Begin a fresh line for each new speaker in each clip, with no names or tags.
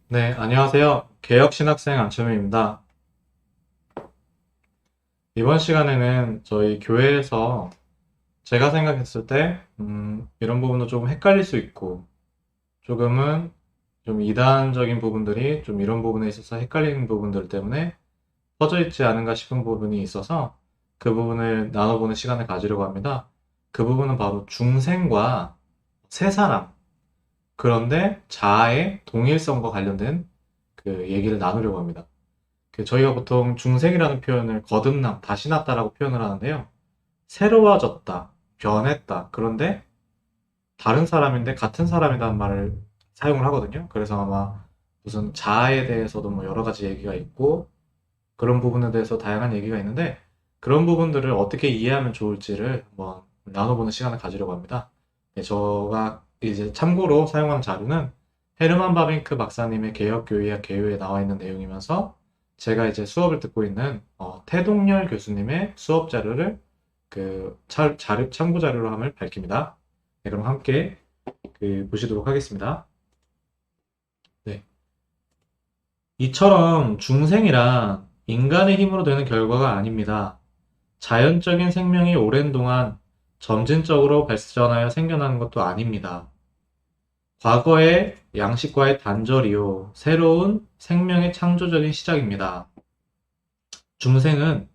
네, 안녕하세요. 개혁신학생 안철민입니다. 이번 시간에는 저희 교회에서 제가 생각했을 때, 이런 부분도 조금 헷갈릴 수 있고, 조금은 좀 이단적인 부분들이 좀 이런 부분에 있어서 헷갈리는 부분들 때문에 퍼져 있지 않은가 싶은 부분이 있어서 그 부분을 나눠보는 시간을 가지려고 합니다. 그 부분은 바로 중생과 새 사람, 그런데 자아의 동일성과 관련된 그 얘기를 나누려고 합니다. 저희가 보통 중생이라는 표현을 거듭남, 다시 났다라고 표현을 하는데요. 새로워졌다, 변했다. 그런데 다른 사람인데 같은 사람이라는 말을 사용을 하거든요. 그래서 아마 무슨 자아에 대해서도 뭐 여러 가지 얘기가 있고 그런 부분에 대해서 다양한 얘기가 있는데 그런 부분들을 어떻게 이해하면 좋을지를 한번 나눠보는 시간을 가지려고 합니다. 네, 제가 이제 참고로 사용하는 자료는 헤르만 바빙크 박사님의 개혁교회와 개요에 나와 있는 내용이면서 제가 이제 수업을 듣고 있는 태동열 교수님의 수업 자료를 참고 자료로 함을 밝힙니다. 네, 그럼 함께 보시도록 하겠습니다. 네. 이처럼 중생이란 인간의 힘으로 되는 결과가 아닙니다. 자연적인 생명이 오랜 동안 점진적으로 발전하여 생겨나는 것도 아닙니다. 과거의 양식과의 단절이요, 새로운 생명의 창조적인 시작입니다. 중생은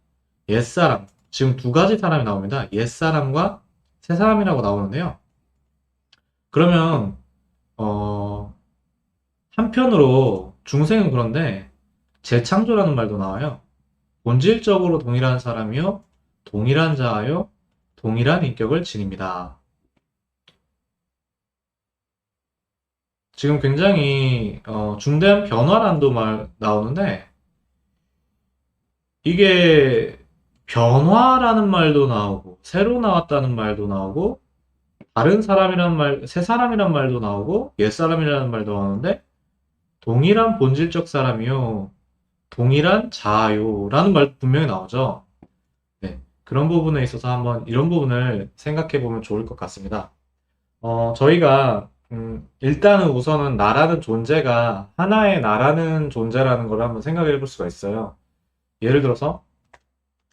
옛사람, 지금 두 가지 사람이 나옵니다. 옛사람과 새사람이라고 나오는데요. 그러면, 어, 한편으로 중생은 그런데 재창조라는 말도 나와요. 본질적으로 동일한 사람이요, 동일한 자아요, 동일한 인격을 지닙니다. 지금 굉장히 중대한 변화란도 말 나오는데 이게 변화라는 말도 나오고 새로 나왔다는 말도 나오고 다른 사람이란 말, 새 사람이란 말도 나오고 옛 사람이라는 말도 나오는데 동일한 본질적 사람이요, 동일한 자아요라는 말도 분명히 나오죠. 네, 그런 부분에 있어서 한번 이런 부분을 생각해 보면 좋을 것 같습니다. 저희가 일단은 우선은 나라는 존재가 하나의 나라는 존재라는 걸 한번 생각해 볼 수가 있어요. 예를 들어서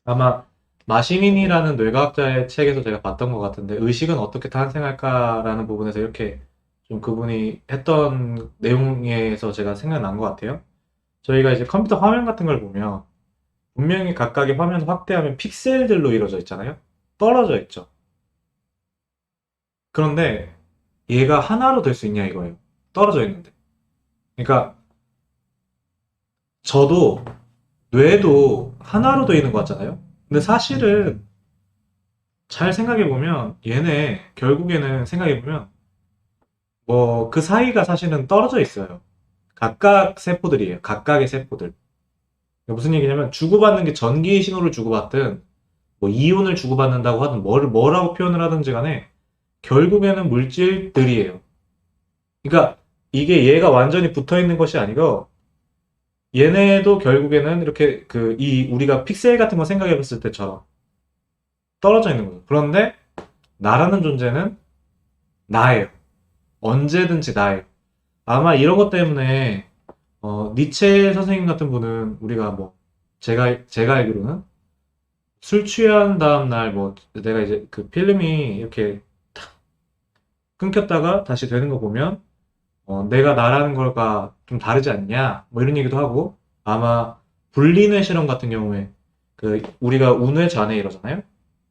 아마 마시민이라는 뇌과학자의 책에서 제가 봤던 것 같은데 의식은 어떻게 탄생할까라는 부분에서 이렇게 좀 그분이 했던 내용에서 제가 생각난 것 같아요. 저희가 이제 컴퓨터 화면 같은 걸 보면 분명히 각각의 화면 확대하면 픽셀들로 이루어져 있잖아요. 떨어져 있죠. 그런데 얘가 하나로 될 수 있냐 이거예요. 떨어져 있는데. 그러니까 저도 뇌도 하나로 되어 있는 것 같잖아요. 근데 사실은 잘 생각해보면 얘네 결국에는 생각해보면 뭐 그 사이가 사실은 떨어져 있어요. 각각 세포들이에요. 각각의 세포들. 그러니까 무슨 얘기냐면 주고받는 게 전기 신호를 주고받든 뭐 이온을 주고받는다고 하든 뭐라고 표현을 하든지 간에 결국에는 물질들이에요. 그러니까 이게 얘가 완전히 붙어 있는 것이 아니고 얘네도 결국에는 이렇게 이 우리가 픽셀 같은 거 생각해 봤을 때처럼 떨어져 있는 거죠. 그런데 나라는 존재는 나예요. 언제든지 나예요. 아마 이런 것 때문에 니체 선생님 같은 분은 우리가 뭐 제가 알기로는 술 취한 다음 날 뭐 내가 이제 그 필름이 이렇게 탁 끊겼다가 다시 되는 거 보면 내가 나라는 걸까 좀 다르지 않냐 뭐 이런 얘기도 하고 아마 분리뇌 실험 같은 경우에 우리가 우뇌 좌뇌 이러잖아요.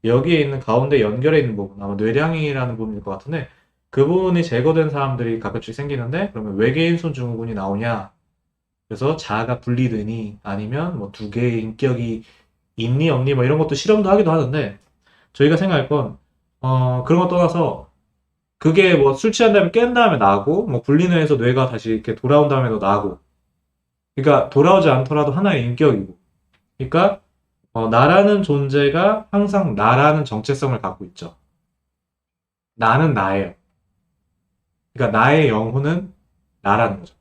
여기에 있는 가운데 연결해 있는 부분 아마 뇌량이라는 부분일 것 같은데 그 부분이 제거된 사람들이 가끔씩 생기는데 그러면 외계인 손 증후군이 나오냐, 그래서 자아가 분리되니 아니면 뭐 두 개의 인격이 있니 없니 뭐 이런 것도 실험도 하기도 하는데 저희가 생각할 건 그런 거 떠나서 그게 뭐 술 취한 다음에 깬 다음에 나고 뭐 분리뇌에서 뇌가 다시 이렇게 돌아온 다음에도 나고, 그러니까 돌아오지 않더라도 하나의 인격이고, 그러니까 나라는 존재가 항상 나라는 정체성을 갖고 있죠. 나는 나예요. 그러니까 나의 영혼은 나라는 거죠.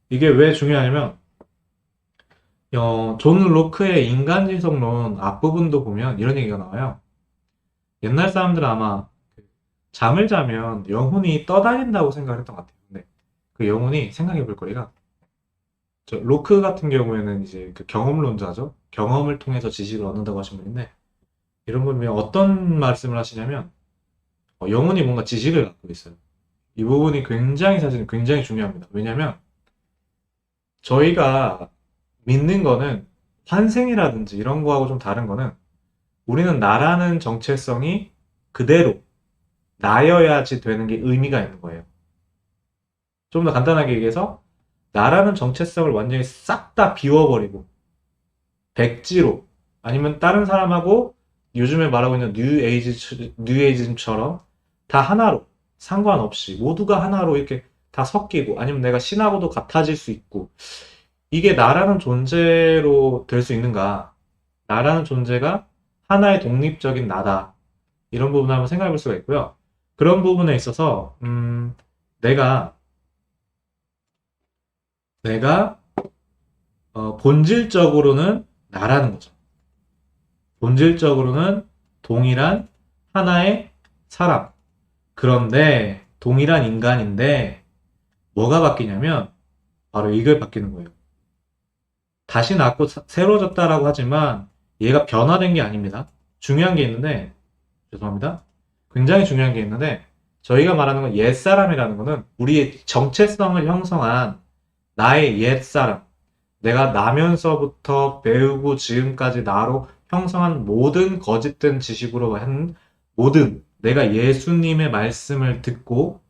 이게 왜 중요하냐면 존 로크의 인간지성론 앞부분도 보면 이런 얘기가 나와요. 옛날 사람들은 아마 잠을 자면 영혼이 떠다닌다고 생각을 했던 것 같아요. 근데 그 영혼이 생각해 볼 거리가 로크 같은 경우에는 이제 그 경험론자죠. 경험을 통해서 지식을 얻는다고 하신 분인데, 이런 분이 어떤 말씀을 하시냐면, 영혼이 뭔가 지식을 갖고 있어요. 이 부분이 굉장히 사실 굉장히 중요합니다. 왜냐면, 저희가 믿는 거는 환생이라든지 이런 거하고 좀 다른 거는, 우리는 나라는 정체성이 그대로 나여야지 되는 게 의미가 있는 거예요. 좀 더 간단하게 얘기해서, 나라는 정체성을 완전히 싹 다 비워버리고, 백지로, 아니면 다른 사람하고 요즘에 말하고 있는 뉴에이지즘처럼 다 하나로, 상관없이, 모두가 하나로 이렇게 다 섞이고, 아니면 내가 신하고도 같아질 수 있고, 이게 나라는 존재로 될 수 있는가? 나라는 존재가 하나의 독립적인 나다. 이런 부분을 한번 생각해 볼 수가 있고요. 그런 부분에 있어서, 내가, 내가, 본질적으로는 나라는 거죠. 본질적으로는 동일한 하나의 사람. 그런데 동일한 인간인데 뭐가 바뀌냐면 바로 이걸 바뀌는 거예요. 다시 낳고 새로워졌다라고 하지만 얘가 변화된 게 아닙니다. 중요한 게 있는데 죄송합니다. 굉장히 중요한 게 있는데 저희가 말하는 건 옛사람이라는 거는 우리의 정체성을 형성한 나의 옛사람. 내가 나면서부터 배우고 지금까지 나로 형성한 모든 거짓된 지식으로 한 모든 내가 예수님의 말씀을 듣고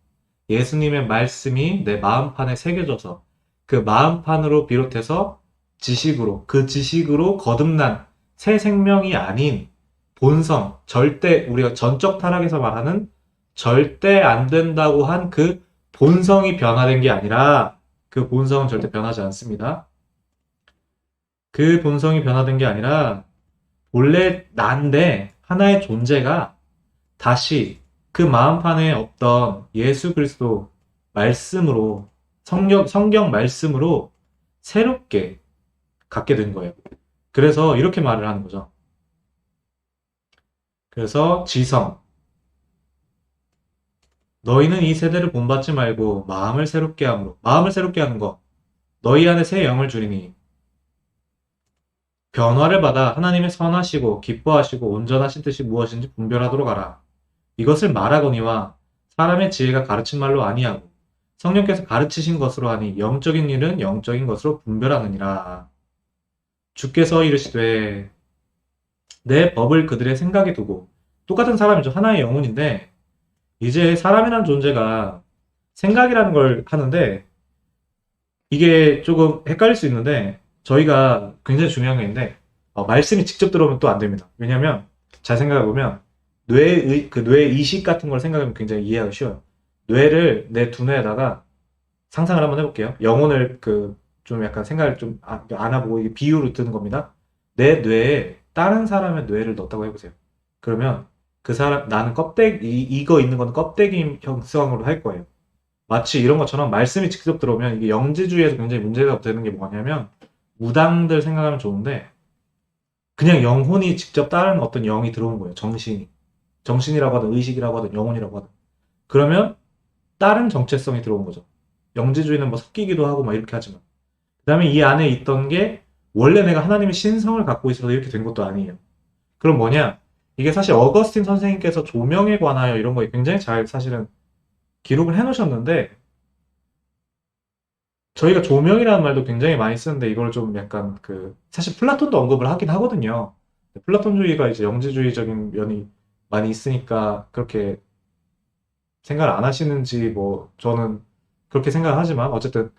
예수님의 말씀이 내 마음판에 새겨져서 그 마음판으로 비롯해서 지식으로 그 지식으로 거듭난 새 생명이 아닌 본성 절대 우리가 전적 타락에서 말하는 절대 안 된다고 한 그 본성이 변화된 게 아니라 그 본성은 절대 변하지 않습니다. 그 본성이 변화된 게 아니라 본래 난데 하나의 존재가 다시 그 마음판에 없던 예수 그리스도 말씀으로 성경 말씀으로 새롭게 갖게 된 거예요. 그래서 이렇게 말을 하는 거죠. 그래서 지성 너희는 이 세대를 본받지 말고 마음을 새롭게 함으로 마음을 새롭게 하는 거 너희 안에 새 영을 주리니 변화를 받아 하나님의 선하시고 기뻐하시고 온전하신 뜻이 무엇인지 분별하도록 하라. 이것을 말하거니와 사람의 지혜가 가르친 말로 아니하고 성령께서 가르치신 것으로 하니 영적인 일은 영적인 것으로 분별하느니라. 주께서 이르시되 내 법을 그들의 생각에 두고 똑같은 사람이죠. 하나의 영혼인데 이제 사람이라는 존재가 생각이라는 걸 하는데 이게 조금 헷갈릴 수 있는데 저희가 굉장히 중요한 게 있는데 말씀이 직접 들어오면 또 안 됩니다. 왜냐하면 잘 생각해 보면 뇌 이식 같은 걸 생각하면 굉장히 이해하기 쉬워요. 뇌를 내 두뇌에다가 상상을 한번 해볼게요. 영혼을 좀 약간 생각을 좀 안아보고 이게 비유로 드는 겁니다. 내 뇌에 다른 사람의 뇌를 넣었다고 해보세요. 그러면 그 사람 나는 껍데기 이거 있는 건 껍데기 형성으로 할 거예요. 마치 이런 것처럼 말씀이 직접 들어오면 이게 영지주의에서 굉장히 문제가 되는 게 뭐냐면 무당들 생각하면 좋은데 그냥 영혼이 직접 다른 어떤 영이 들어온 거예요. 정신이라고 하든 의식이라고 하든 영혼이라고 하든 그러면 다른 정체성이 들어온 거죠. 영지주의는 뭐 섞이기도 하고 막 이렇게 하지만 그 다음에 이 안에 있던 게 원래 내가 하나님의 신성을 갖고 있어서 이렇게 된 것도 아니에요. 그럼 뭐냐 이게 사실 어거스틴 선생님께서 조명에 관하여 이런 거에 굉장히 잘 사실은 기록을 해놓으셨는데 저희가 조명이라는 말도 굉장히 많이 쓰는데 이걸 좀 약간 사실 플라톤도 언급을 하긴 하거든요. 플라톤주의가 이제 영지주의적인 면이 많이 있으니까 그렇게 생각을 안 하시는지 뭐 저는 그렇게 생각을 하지만 어쨌든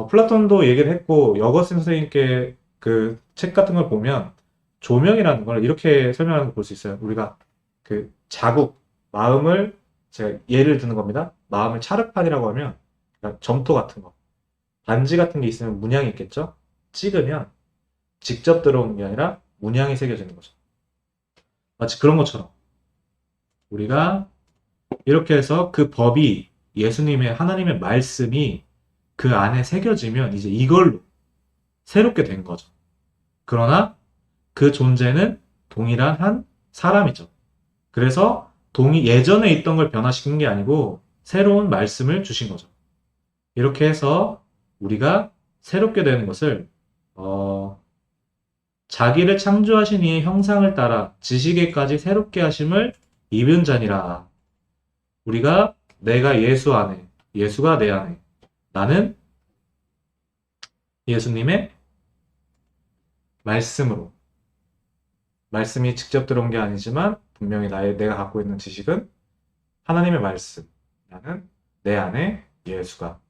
플라톤도 얘기를 했고 여거슨 선생님께 그 책 같은 걸 보면 조명이라는 걸 이렇게 설명하는 걸 볼 수 있어요. 우리가 자국 마음을 제가 예를 드는 겁니다. 마음을 찰흙판이라고 하면 그러니까 점토 같은 거 반지 같은 게 있으면 문양이 있겠죠? 찍으면 직접 들어오는 게 아니라 문양이 새겨지는 거죠. 마치 그런 것처럼 우리가 이렇게 해서 그 법이 예수님의 하나님의 말씀이 그 안에 새겨지면 이제 이걸로 새롭게 된 거죠. 그러나 그 존재는 동일한 한 사람이죠. 그래서 예전에 있던 걸 변화시킨 게 아니고 새로운 말씀을 주신 거죠. 이렇게 해서 우리가 새롭게 되는 것을 어, 자기를 창조하신 이의 형상을 따라 지식에까지 새롭게 하심을 입은 자니라. 우리가 내가 예수 안에, 예수가 내 안에, 나는 예수님의 말씀으로. 말씀이 직접 들어온 게 아니지만 분명히 내가 갖고 있는 지식은 하나님의 말씀. 나는 내 안에 예수가.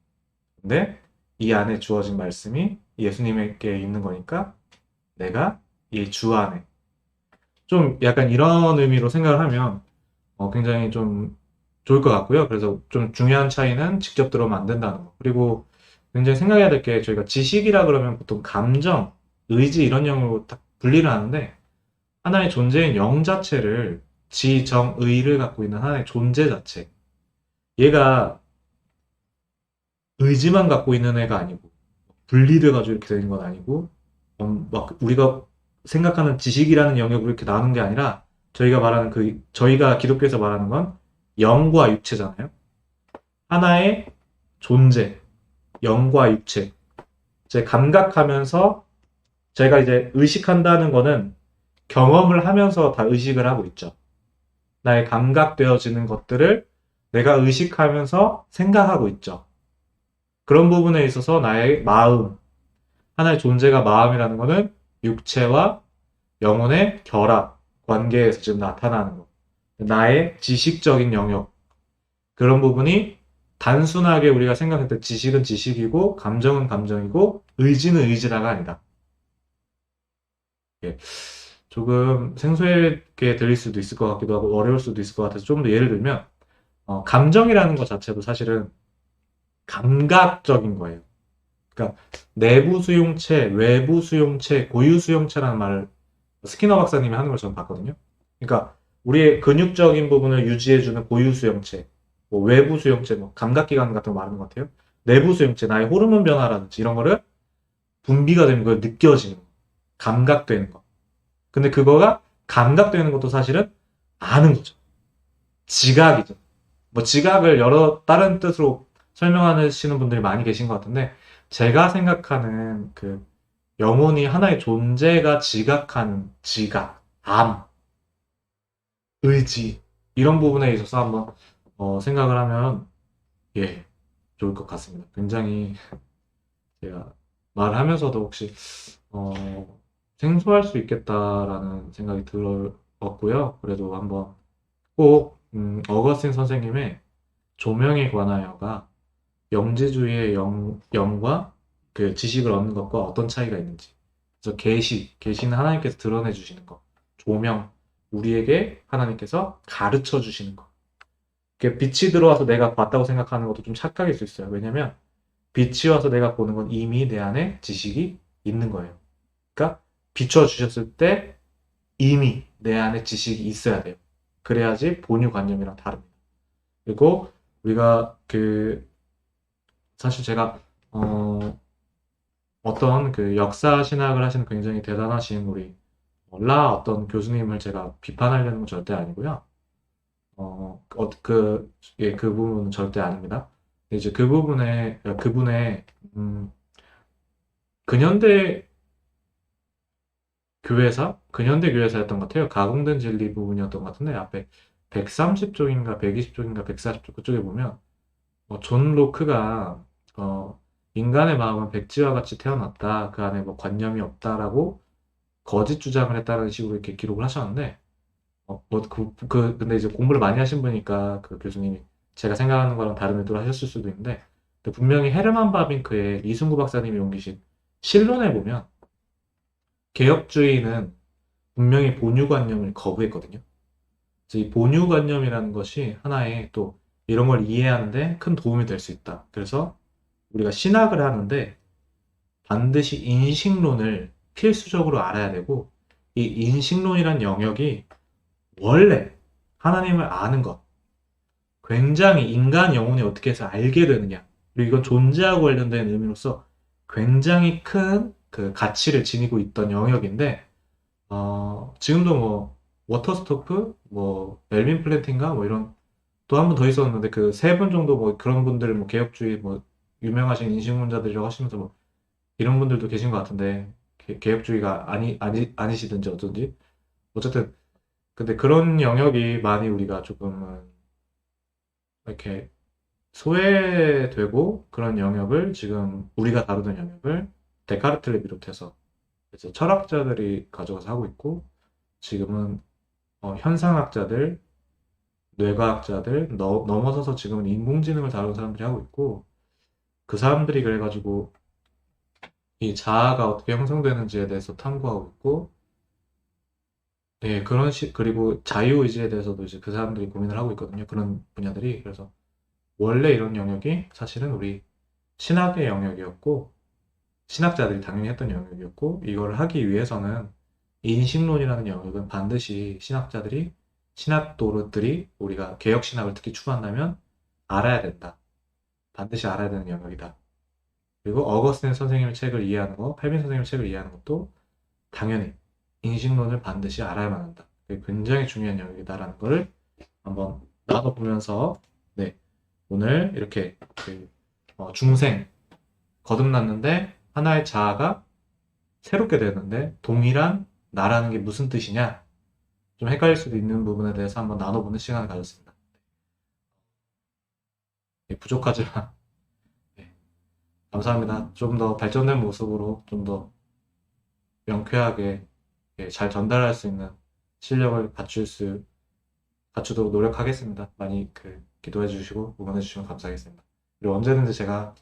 근데 이 안에 주어진 말씀이 예수님에게 있는 거니까 내가 이 주 안에. 좀 약간 이런 의미로 생각을 하면 굉장히 좀 좋을 것 같고요. 그래서 좀 중요한 차이는 직접 들어오면 안 된다는 거. 그리고 굉장히 생각해야 될 게 저희가 지식이라 그러면 보통 감정, 의지 이런 영역으로 딱 분리를 하는데 하나의 존재인 영 자체를 지, 정, 의를 갖고 있는 하나의 존재 자체. 얘가 의지만 갖고 있는 애가 아니고 분리돼가지고 이렇게 되는 건 아니고 막 우리가 생각하는 지식이라는 영역으로 이렇게 나누는 게 아니라 저희가 말하는 저희가 기독교에서 말하는 건 영과 육체잖아요. 하나의 존재, 영과 육체. 제 감각하면서 제가 이제 의식한다는 거는 경험을 하면서 다 의식을 하고 있죠. 나의 감각되어지는 것들을 내가 의식하면서 생각하고 있죠. 그런 부분에 있어서 나의 마음, 하나의 존재가 마음이라는 거는 육체와 영혼의 결합, 관계에서 지금 나타나는 거. 나의 지식적인 영역. 그런 부분이 단순하게 우리가 생각할 때 지식은 지식이고, 감정은 감정이고, 의지는 의지라가 아니다. 예. 조금 생소하게 들릴 수도 있을 것 같기도 하고, 어려울 수도 있을 것 같아서 좀 더 예를 들면, 감정이라는 것 자체도 사실은 감각적인 거예요. 그러니까 내부 수용체, 외부 수용체, 고유 수용체라는 말을 스키너 박사님이 하는 걸 저는 봤거든요. 그러니까 우리의 근육적인 부분을 유지해주는 고유 수용체, 뭐 외부 수용체, 뭐 감각기관 같은 거 말하는 것 같아요. 내부 수용체, 나의 호르몬 변화라든지 이런 거를 분비가 되는 걸 느껴지는 거, 감각되는 거. 근데 그거가 감각되는 것도 사실은 아는 거죠. 지각이죠. 뭐 지각을 여러 다른 뜻으로 설명하시는 분들이 많이 계신 것 같은데 제가 생각하는 그 영혼이 하나의 존재가 지각하는 지각, 암, 의지 이런 부분에 있어서 한번 생각을 하면 예 좋을 것 같습니다. 굉장히 제가 말하면서도 혹시 어, 생소할 수 있겠다라는 생각이 들었고요. 그래도 한번 꼭 어거스틴 선생님의 조명에 관하여가 영지주의의 영과 그 지식을 얻는 것과 어떤 차이가 있는지. 그래서 계시는 하나님께서 드러내 주시는 것. 조명, 우리에게 하나님께서 가르쳐 주시는 것. 빛이 들어와서 내가 봤다고 생각하는 것도 좀 착각일 수 있어요. 왜냐면 빛이 와서 내가 보는 건 이미 내 안에 지식이 있는 거예요. 그러니까 비춰 주셨을 때 이미 내 안에 지식이 있어야 돼요. 그래야지 본유관념이랑 다릅니다. 그리고 우리가 사실 제가 어떤 그 역사 신학을 하시는 굉장히 대단하신 우리 어떤 교수님을 제가 비판하려는 건 절대 아니고요. 예, 그 부분은 절대 아닙니다. 이제 그분의 근현대 근현대 교회사였던 것 같아요. 가공된 진리 부분이었던 것 같은데 앞에 130쪽인가 120쪽인가 140쪽 그쪽에 보면 존 로크가 인간의 마음은 백지와 같이 태어났다. 그 안에 뭐 관념이 없다라고 거짓 주장을 했다는 식으로 이렇게 기록을 하셨는데, 근데 이제 공부를 많이 하신 분이니까 그 교수님이 제가 생각하는 거랑 다른 의도로 하셨을 수도 있는데, 근데 분명히 헤르만 바빙크의 이승구 박사님이 옮기신 실론에 보면, 개혁주의는 분명히 본유관념을 거부했거든요. 그래서 이 본유관념이라는 것이 하나의 또 이런 걸 이해하는데 큰 도움이 될 수 있다. 그래서 우리가 신학을 하는데 반드시 인식론을 필수적으로 알아야 되고 이 인식론이란 영역이 원래 하나님을 아는 것, 굉장히 인간 영혼이 어떻게 해서 알게 되느냐, 그리고 이건 존재하고 관련된 의미로서 굉장히 큰 그 가치를 지니고 있던 영역인데 지금도 뭐 워터스토프, 뭐 멜빈 플랜팅가 뭐 이런 또 한 분 더 있었는데 그 세 분 정도 뭐 그런 분들 뭐 개혁주의 뭐 유명하신 인식론자들이라고 하시면서 뭐 이런 분들도 계신 것 같은데, 개혁주의가 아니시든지 어쩐지. 어쨌든, 근데 그런 영역이 많이 우리가 조금은 이렇게 소외되고 그런 영역을 지금 우리가 다루던 영역을 데카르트를 비롯해서 이제 철학자들이 가져가서 하고 있고 지금은 현상학자들, 뇌과학자들 넘어서서 지금은 인공지능을 다루는 사람들이 하고 있고 그 사람들이 그래가지고 이 자아가 어떻게 형성되는지에 대해서 탐구하고 있고 예, 그리고 자유의지에 대해서도 이제 그 사람들이 고민을 하고 있거든요. 그런 분야들이. 그래서 원래 이런 영역이 사실은 우리 신학의 영역이었고 신학자들이 당연히 했던 영역이었고 이걸 하기 위해서는 인식론이라는 영역은 반드시 신학도르들이 우리가 개혁신학을 특히 추구한다면 알아야 된다. 반드시 알아야 되는 영역이다. 그리고 어거스틴 선생님의 책을 이해하는 거, 칼빈 선생님의 책을 이해하는 것도 당연히 인식론을 반드시 알아야만 한다. 그게 굉장히 중요한 영역이다라는 거를 한번 나눠보면서 네, 오늘 이렇게 중생 거듭났는데 하나의 자아가 새롭게 되는데 동일한 나라는 게 무슨 뜻이냐? 좀 헷갈릴 수도 있는 부분에 대해서 한번 나눠보는 시간을 가졌습니다. 예, 부족하지만 네, 감사합니다. 좀 더 발전된 모습으로 좀 더 명쾌하게 예, 잘 전달할 수 있는 실력을 갖추도록 노력하겠습니다. 많이 기도해 주시고 응원해 주시면 감사하겠습니다. 그리고 언제든지 제가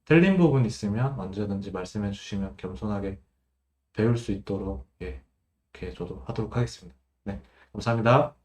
틀린 부분 있으면 언제든지 말씀해 주시면 겸손하게 배울 수 있도록 예, 이렇게 저도 하도록 하겠습니다. 네, 감사합니다.